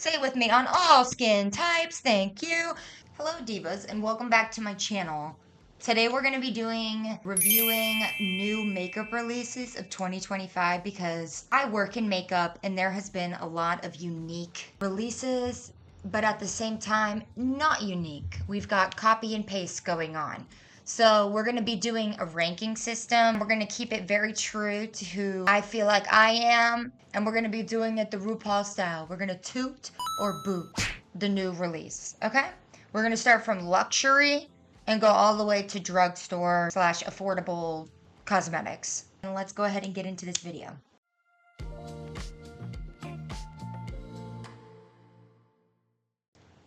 Say it with me, on all skin types. Thank you. Hello divas and welcome back to my channel. Today we're going to be reviewing new makeup releases of 2025 because I work in makeup and there has been a lot of unique releases, but at the same time not unique. We've got copy and paste going on. So we're going to be doing a ranking system. We're going to keep it very true to who I feel like I am. And we're going to be doing it the RuPaul style. We're going to toot or boot the new release. Okay? We're going to start from luxury and go all the way to drugstore / affordable cosmetics. And let's go ahead and get into this video.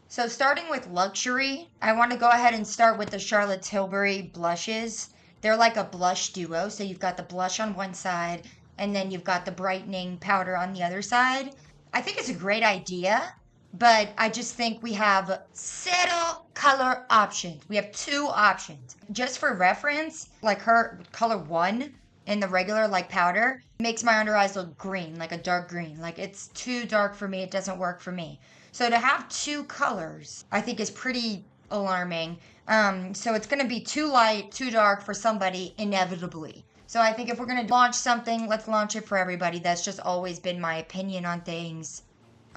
So starting with luxury, I want to go ahead and start with the Charlotte Tilbury blushes. They're like a blush duo. So you've got the blush on one side and then you've got the brightening powder on the other side. I think it's a great idea, but I just think we have zero color options. We have two options. Just for reference, like her color 1 in the regular like powder makes my under eyes look green, like a dark green. Like it's too dark for me. It doesn't work for me. So to have two colors, I think is pretty alarming. So it's going to be too light, too dark for somebody inevitably. So I think if we're going to launch something, let's launch it for everybody. That's just always been my opinion on things.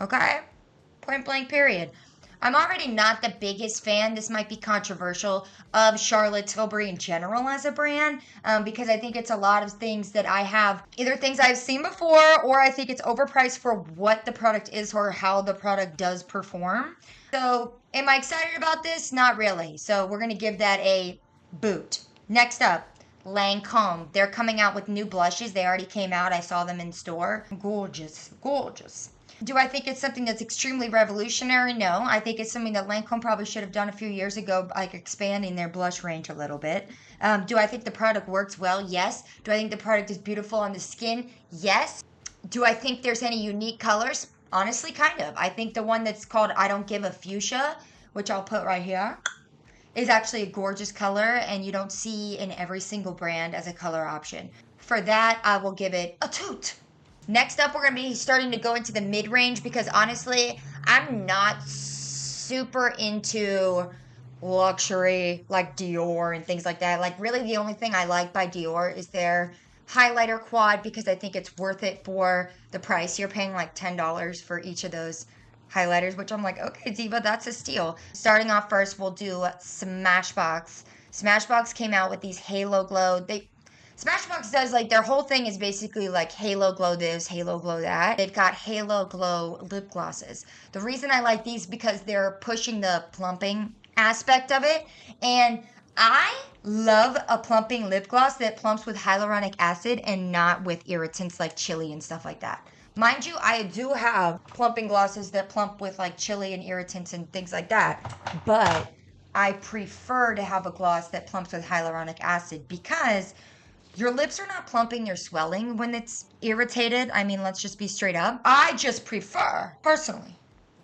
Okay? Point blank period. I'm already not the biggest fan, this might be controversial, of Charlotte Tilbury in general as a brand, because I think it's a lot of things that I have, either things I've seen before, or I think it's overpriced for what the product is or how the product does perform. So, am I excited about this? Not really. So, we're going to give that a boot. Next up, Lancome. They're coming out with new blushes. They already came out. I saw them in store. Gorgeous. Gorgeous. Do I think it's something that's extremely revolutionary? No. I think it's something that Lancome probably should have done a few years ago, like expanding their blush range a little bit. Do I think the product works well? Yes. Do I think the product is beautiful on the skin? Yes. Do I think there's any unique colors? Honestly, kind of. I think the one that's called I Don't Give a Fuchsia, which I'll put right here, is actually a gorgeous color and you don't see in every single brand as a color option. For that, I will give it a toot. Next up, we're going to be starting to go into the mid-range because honestly, I'm not super into luxury like Dior and things like that. Like really the only thing I like by Dior is their highlighter quad because I think it's worth it for the price. You're paying like $10 for each of those highlighters, which I'm like, okay, Diva, that's a steal. Starting off first, we'll do Smashbox. Smashbox came out with these Halo Glow. Smashbox does like their whole thing is basically like Halo Glow this, Halo Glow that. They've got Halo Glow lip glosses. The reason I like these because they're pushing the plumping aspect of it. And I love a plumping lip gloss that plumps with hyaluronic acid and not with irritants like chili and stuff like that. Mind you, I do have plumping glosses that plump with like chili and irritants and things like that. But I prefer to have a gloss that plumps with hyaluronic acid because your lips are not plumping, you're swelling when it's irritated. I mean, let's just be straight up. I just prefer, personally,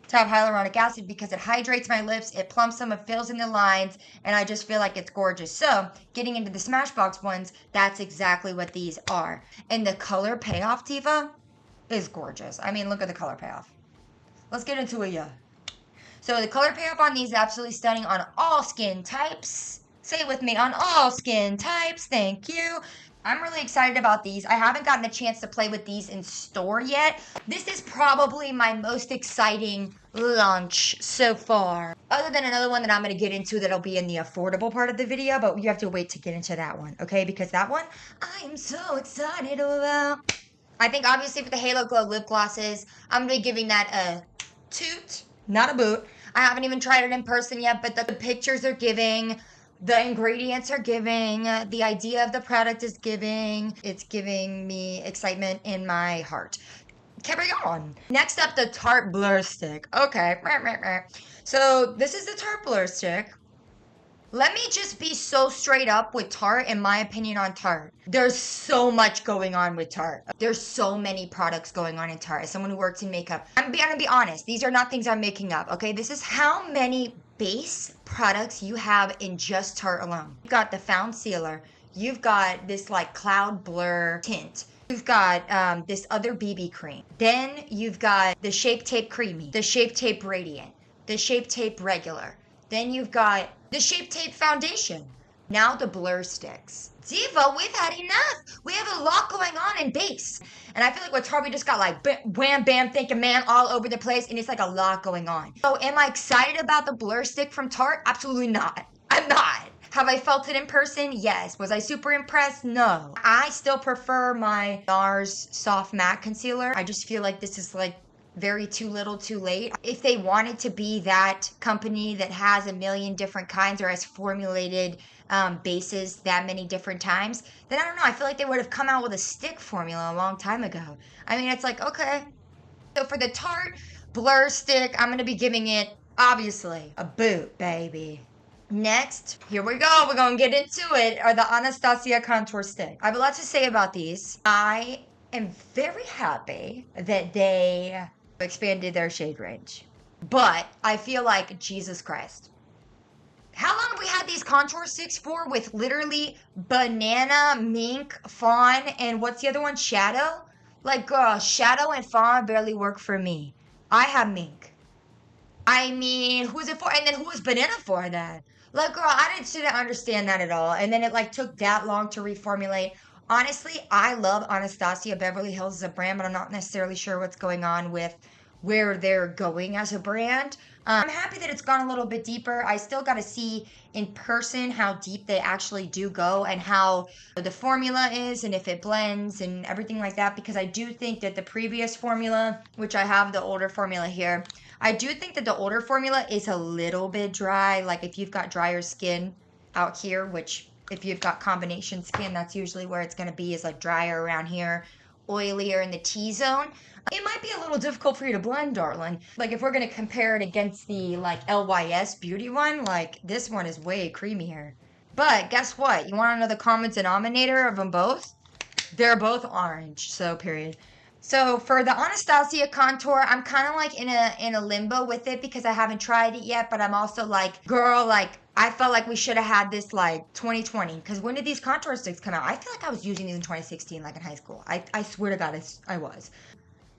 to have hyaluronic acid because it hydrates my lips, it plumps them, it fills in the lines, and I just feel like it's gorgeous. So, getting into the Smashbox ones, that's exactly what these are. And the color payoff, Diva, is gorgeous. I mean, look at the color payoff. Let's get into it, yeah. So, the color payoff on these is absolutely stunning on all skin types. Say it with me, on all skin types. Thank you. I'm really excited about these. I haven't gotten a chance to play with these in store yet. This is probably my most exciting launch so far. Other than another one that I'm going to get into that'll be in the affordable part of the video, but you have to wait to get into that one, okay? Because that one, I am so excited about. I think obviously for the Halo Glow lip glosses, I'm going to be giving that a toot, not a boot. I haven't even tried it in person yet, but the pictures are giving. The ingredients are giving, the idea of the product is giving, it's giving me excitement in my heart. Carry on. Next up, the Tarte Blur Stick. Okay, so this is the Tarte Blur Stick. Let me just be so straight up with Tarte, in my opinion on Tarte. There's so much going on with Tarte. There's so many products going on in Tarte. As someone who works in makeup, I'm gonna be honest, these are not things I'm making up, okay? This is how many base products you have in just Tarte alone. You've got the Found Sealer. You've got this like cloud blur tint. You've got this other BB cream. Then you've got the Shape Tape Creamy, the Shape Tape Radiant, the Shape Tape Regular. Then you've got the Shape Tape Foundation. Now the Blur Sticks. Diva, we've had enough. We have a lot going on in base. And I feel like with Tarte, we just got like wham, bam, thinking man all over the place. And it's like a lot going on. So am I excited about the Blur Stick from Tarte? Absolutely not. I'm not. Have I felt it in person? Yes. Was I super impressed? No. I still prefer my NARS Soft Matte Concealer. I just feel like this is like very too little too late. If they wanted to be that company that has a million different kinds or has formulated bases that many different times, then I don't know. I feel like they would have come out with a stick formula a long time ago. I mean, it's like, okay. So for the Tarte Blur Stick, I'm going to be giving it, obviously, a boot, baby. Next, here we go. We're going to get into it, are the Anastasia Contour Stick. I have a lot to say about these. I am very happy that they expanded their shade range. But I feel like, Jesus Christ. How long have we had these contour sticks for with literally banana, mink, fawn, and what's the other one? Shadow? Like, girl, shadow and fawn barely work for me. I have mink. I mean, who's it for? And then who was banana for then? Like, girl, I didn't understand that at all. And then it like took that long to reformulate. Honestly, I love Anastasia Beverly Hills as a brand, but I'm not necessarily sure what's going on with where they're going as a brand. I'm happy that it's gone a little bit deeper. I still got to see in person how deep they actually do go and how the formula is and if it blends and everything like that, because I do think that the previous formula, which I have the older formula here, I do think that the older formula is a little bit dry. Like if you've got drier skin out here, which if you've got combination skin, that's usually where it's going to be, is like drier around here, oilier in the T-zone. It might be a little difficult for you to blend, darling. Like if we're going to compare it against the like LYS Beauty one, like this one is way creamier. But guess what? You want to know the common denominator of them both? They're both orange, so period. So for the Anastasia contour, I'm kind of like in a limbo with it because I haven't tried it yet, but I'm also like, girl, like I felt like we should have had this like 2020, because when did these contour sticks come out? I feel like I was using these in 2016, like in high school. I swear to God, I was.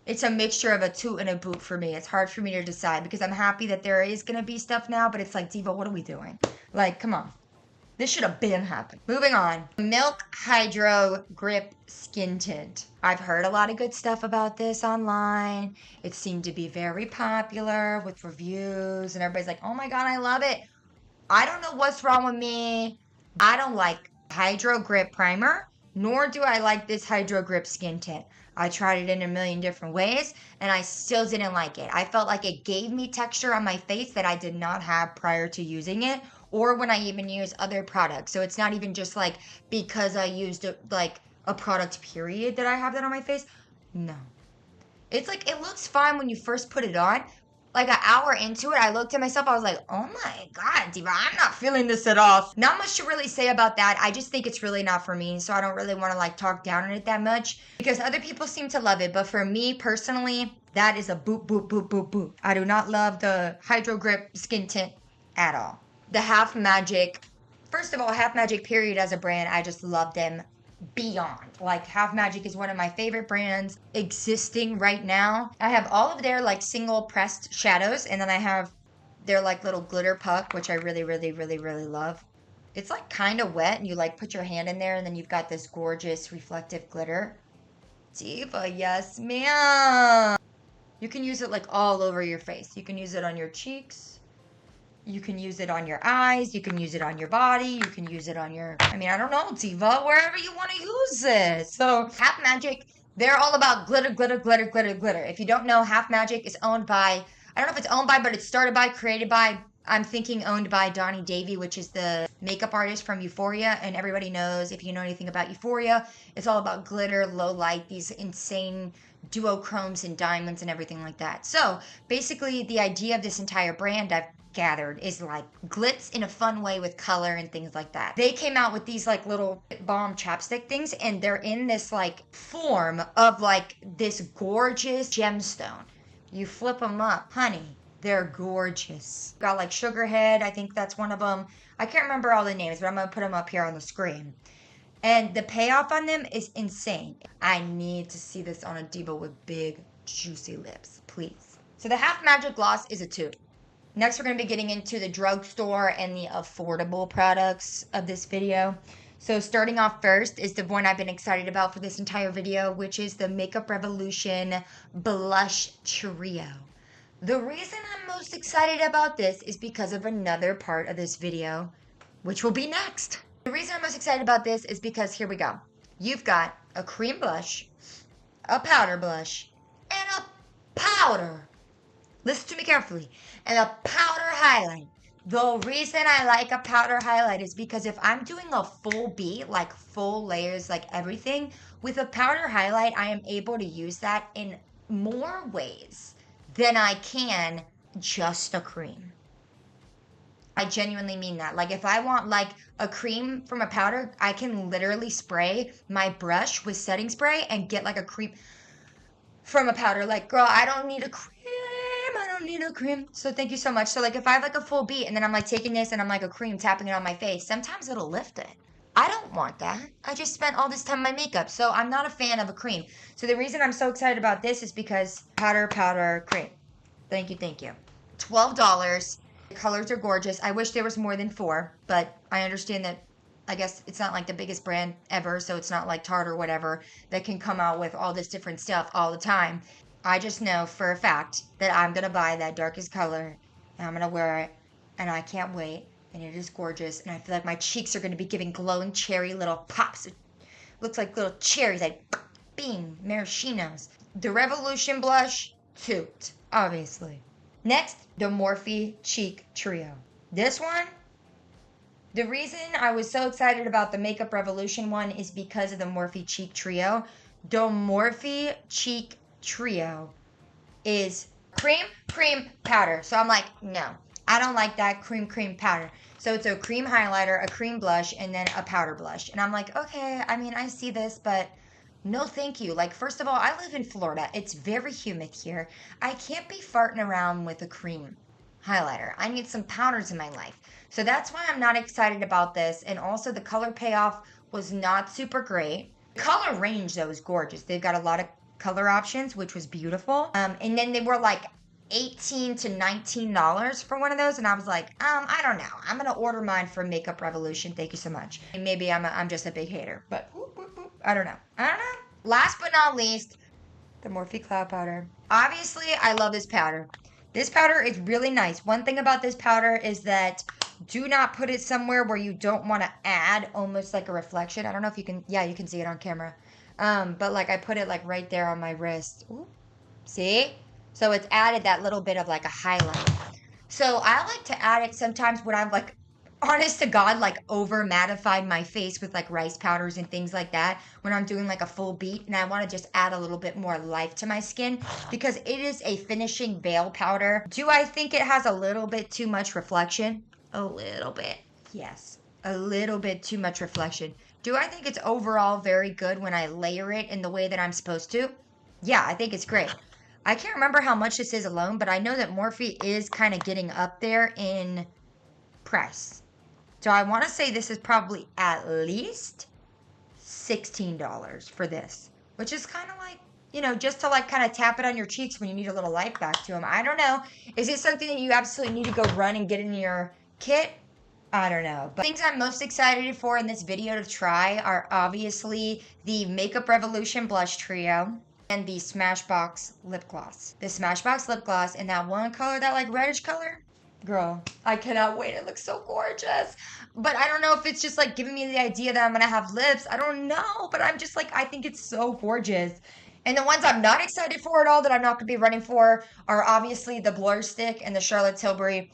It's a mixture of a toot and a boot for me. It's hard for me to decide because I'm happy that there is going to be stuff now, but it's like, Diva, what are we doing? Like, come on. This should have been happened. Moving on. Milk Hydro Grip Skin Tint. I've heard a lot of good stuff about this online. It seemed to be very popular with reviews and everybody's like, oh my God, I love it. I don't know what's wrong with me. I don't like Hydro Grip Primer, nor do I like this Hydro Grip Skin Tint. I tried it in a million different ways and I still didn't like it. I felt like it gave me texture on my face that I did not have prior to using it, or when I even use other products. So it's not even just like because I used like a product period that I have that on my face. No. It's like it looks fine when you first put it on. Like an hour into it, I looked at myself, I was like, oh my God, Diva, I'm not feeling this at all. Not much to really say about that. I just think it's really not for me, so I don't really want to like talk down on it that much because other people seem to love it. But for me personally, that is a boop, boop, boop, boop, boop. I do not love the Hydro Grip Skin Tint at all. The Half Magic, first of all, Half Magic period as a brand, I just love them beyond. Like Half Magic is one of my favorite brands existing right now. I have all of their like single pressed shadows, and then I have their like little glitter puck, which I really, really, really, really love. It's like kind of wet, and you like put your hand in there, and then you've got this gorgeous reflective glitter. Diva, yes ma'am. You can use it like all over your face. You can use it on your cheeks. You can use it on your eyes. You can use it on your body. You can use it on your, I mean, I don't know, Diva, wherever you want to use it. So Half Magic, they're all about glitter, glitter, glitter, glitter, glitter. If you don't know, Half Magic is owned by, I don't know if it's owned by, but it's started by, created by, I'm thinking owned by Donnie Davy, which is the makeup artist from Euphoria. And everybody knows, if you know anything about Euphoria, it's all about glitter, low light, these insane duochromes and diamonds and everything like that. So basically the idea of this entire brand I've gathered is like glitz in a fun way with color and things like that. They came out with these like little balm chapstick things, and they're in this like form of like this gorgeous gemstone. You flip them up, honey. They're gorgeous. Got like Sugar Head, I think that's one of them. I can't remember all the names, but I'm gonna put them up here on the screen. And the payoff on them is insane. I need to see this on a diva with big, juicy lips, please. So the Half Magic Gloss is a 2. Next, we're going to be getting into the drugstore and the affordable products of this video. So starting off first is the one I've been excited about for this entire video, which is the Makeup Revolution Blush Trio. The reason I'm most excited about this is because of another part of this video, which will be next. The reason I'm most excited about this is because here we go. You've got a cream blush, a powder blush, and a powder. Listen to me carefully. And a powder highlight. The reason I like a powder highlight is because if I'm doing a full beat, like full layers, like everything, with a powder highlight, I am able to use that in more ways than I can just a cream. I genuinely mean that. Like if I want like a cream from a powder, I can literally spray my brush with setting spray and get like a cream from a powder. Like, girl, I don't need a cream. I don't need a cream. So thank you so much. So like if I have like a full beat and then I'm like taking this and I'm like a cream tapping it on my face, sometimes it'll lift it. I don't want that. I just spent all this time on my makeup. So I'm not a fan of a cream. So the reason I'm so excited about this is because powder, cream. Thank you, thank you. $12. The colors are gorgeous. I wish there was more than 4, but I understand that I guess it's not like the biggest brand ever, so it's not like Tarte or whatever that can come out with all this different stuff all the time. I just know for a fact that I'm going to buy that darkest color, and I'm going to wear it, and I can't wait, and it is gorgeous, and I feel like my cheeks are going to be giving glowing cherry little pops. It looks like little cherries, like bing, maraschinos. The Revolution blush, toot, obviously. Next, the Morphe Cheek Trio. This one, the reason I was so excited about the Makeup Revolution one is because of the Morphe Cheek Trio. The Morphe Cheek Trio is cream, powder. So I'm like, no, I don't like that cream, powder. So it's a cream highlighter, a cream blush, and then a powder blush. And I'm like, okay, I mean, I see this, but no, thank you. Like, first of all, I live in Florida. It's very humid here. I can't be farting around with a cream highlighter. I need some powders in my life. So that's why I'm not excited about this. And also the color payoff was not super great. The color range, though, is gorgeous. They've got a lot of color options, which was beautiful. And then they were like $18 to $19 for one of those. And I was like, I don't know. I'm going to order mine from Makeup Revolution. Thank you so much. And maybe I'm just a big hater, but I don't know. Last but not least, the Morphe Cloud Powder. Obviously, I love this powder. This powder is really nice. One thing about this powder is that do not put it somewhere where you don't want to add almost like a reflection. I don't know if you can, yeah, you can see it on camera. But like I put it like right there on my wrist. Ooh, see? So it's added that little bit of like a highlight. So I like to add it sometimes when I'm like, honest to God, like over mattified my face with like rice powders and things like that when I'm doing like a full beat and I want to just add a little bit more life to my skin because it is a finishing veil powder. Do I think it has a little bit too much reflection? A little bit. Yes, a little bit too much reflection. Do I think it's overall very good when I layer it in the way that I'm supposed to? Yeah, I think it's great. I can't remember how much this is alone, but I know that Morphe is kind of getting up there in price. So I want to say this is probably at least $16 for this, which is kind of like, you know, just to like kind of tap it on your cheeks when you need a little life back to them. I don't know. Is it something that you absolutely need to go run and get in your kit? I don't know. But things I'm most excited for in this video to try are obviously the Makeup Revolution Blush Trio and the Smashbox Lip Gloss. The Smashbox Lip Gloss in that one color, that like reddish color. Girl, I cannot wait. It looks so gorgeous. But I don't know if it's just like giving me the idea that I'm going to have lips. I don't know. But I'm just like, I think it's so gorgeous. And the ones I'm not excited for at all that I'm not going to be running for are obviously the Blur Stick and the Charlotte Tilbury.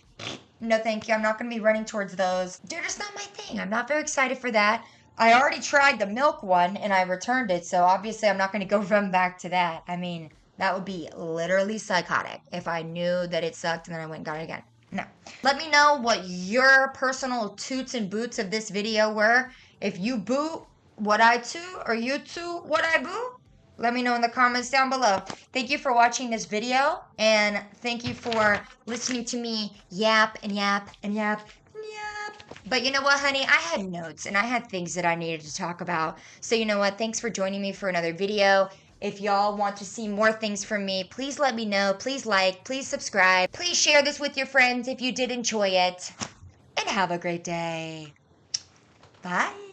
No, thank you. I'm not going to be running towards those. They're just not my thing. I'm not very excited for that. I already tried the milk one and I returned it. So obviously I'm not going to go run back to that. I mean, that would be literally psychotic if I knew that it sucked and then I went and got it again. No. Let me know what your personal toots and boots of this video were. If you boot what I toot or you toot what I boot, let me know in the comments down below. Thank you for watching this video and thank you for listening to me yap and yap and yap and yap. But you know what, honey? I had notes and I had things that I needed to talk about. So you know what? Thanks for joining me for another video. If y'all want to see more things from me, please let me know. Please like, please subscribe. Please share this with your friends if you did enjoy it. And have a great day. Bye.